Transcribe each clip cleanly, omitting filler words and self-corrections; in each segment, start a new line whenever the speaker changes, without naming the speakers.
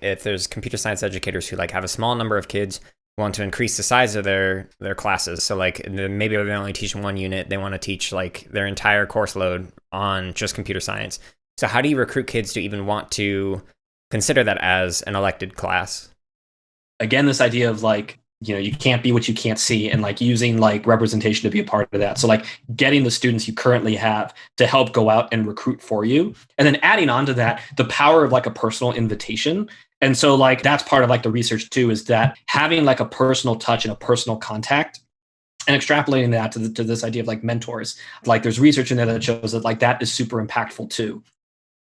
if there's computer science educators who like have a small number of kids who want to increase the size of their classes. So like maybe they only teach one unit, they want to teach like their entire course load on just computer science. So how do you recruit kids to even want to consider that as an elected class?
Again, this idea of like, you can't be what you can't see, and like using like representation to be a part of that. So like getting the students you currently have to help go out and recruit for you. And then adding on to that, the power of like a personal invitation. And so like that's part of like the research too, is that having like a personal touch and a personal contact, and extrapolating that to this idea of like mentors. Like there's research in there that shows that like that is super impactful too.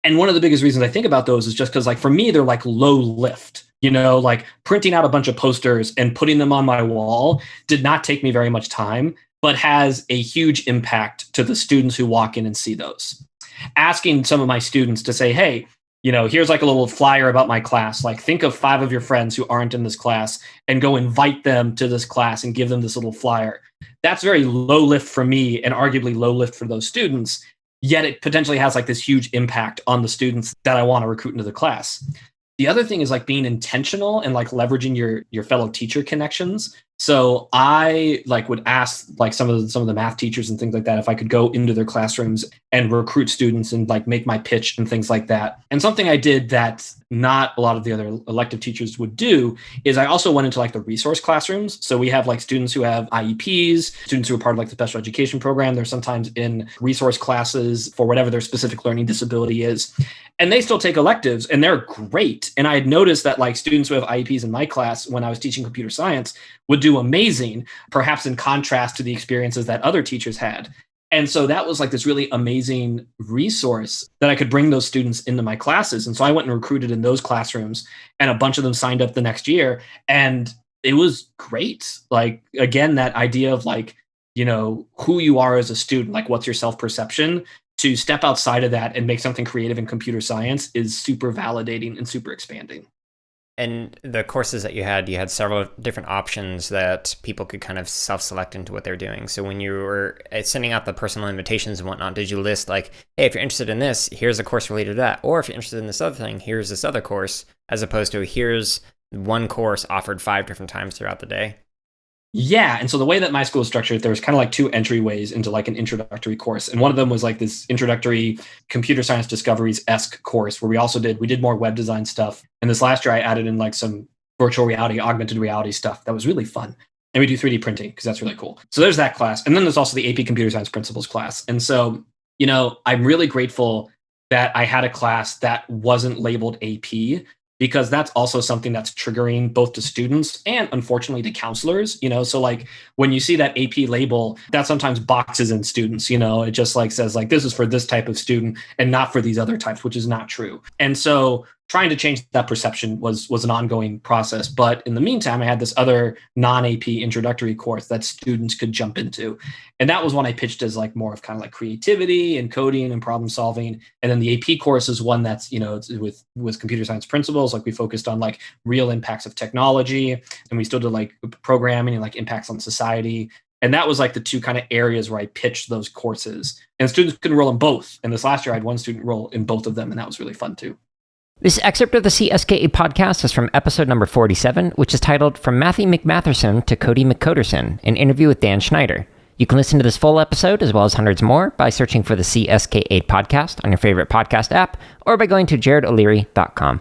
And one of the biggest reasons I think about those is just because like for me, they're like low lift. Like printing out a bunch of posters and putting them on my wall did not take me very much time, but has a huge impact to the students who walk in and see those. Asking some of my students to say, hey, here's like a little flyer about my class. Like think of 5 of your friends who aren't in this class and go invite them to this class and give them this little flyer. That's very low lift for me and arguably low lift for those students. Yet it potentially has like this huge impact on the students that I want to recruit into the class. The other thing is like being intentional and like leveraging your fellow teacher connections. So I like would ask like some of the math teachers and things like that if I could go into their classrooms and recruit students and like make my pitch and things like that. And something I did that not a lot of the other elective teachers would do is I also went into like the resource classrooms. So we have like students who have IEPs, students who are part of like the special education program. They're sometimes in resource classes for whatever their specific learning disability is. And they still take electives and they're great. And I had noticed that like students who have IEPs in my class when I was teaching computer science would do amazing, perhaps in contrast to the experiences that other teachers had. And so that was like this really amazing resource that I could bring those students into my classes. And so I went and recruited in those classrooms, and a bunch of them signed up the next year. And it was great. Like, again, that idea of like, who you are as a student, like what's your self-perception, to step outside of that and make something creative in computer science is super validating and super expanding.
And the courses that you had several different options that people could kind of self-select into what they're doing. So when you were sending out the personal invitations and whatnot, did you list like, hey, if you're interested in this, here's a course related to that. Or if you're interested in this other thing, here's this other course, as opposed to here's one course offered 5 different times throughout the day?
Yeah. And so the way that my school is structured, there was kind of like 2 entryways into like an introductory course. And one of them was like this introductory computer science discoveries-esque course where we did more web design stuff. And this last year I added in like some virtual reality, augmented reality stuff that was really fun. And we do 3D printing because that's really cool. So there's that class. And then there's also the AP Computer Science Principles class. And so, I'm really grateful that I had a class that wasn't labeled AP, because that's also something that's triggering both to students and unfortunately to counselors. So like when you see that AP label, that sometimes boxes in students, it just like says like, this is for this type of student and not for these other types, which is not true. And so trying to change that perception was an ongoing process. But in the meantime, I had this other non-AP introductory course that students could jump into. And that was one I pitched as like more of kind of like creativity and coding and problem solving. And then the AP course is one that's, with computer science principles, like we focused on like real impacts of technology, and we still did like programming and like impacts on society. And that was like the 2 kind of areas where I pitched those courses. And students could enroll in both. And this last year I had one student enroll in both of them, and that was really fun too.
This excerpt of the CSKA podcast is from episode number 47, which is titled From Matthew McMatherson to Cody McCoderson, an interview with Dan Schneider. You can listen to this full episode, as well as hundreds more, by searching for the CSK8 podcast on your favorite podcast app, or by going to jaredoleary.com.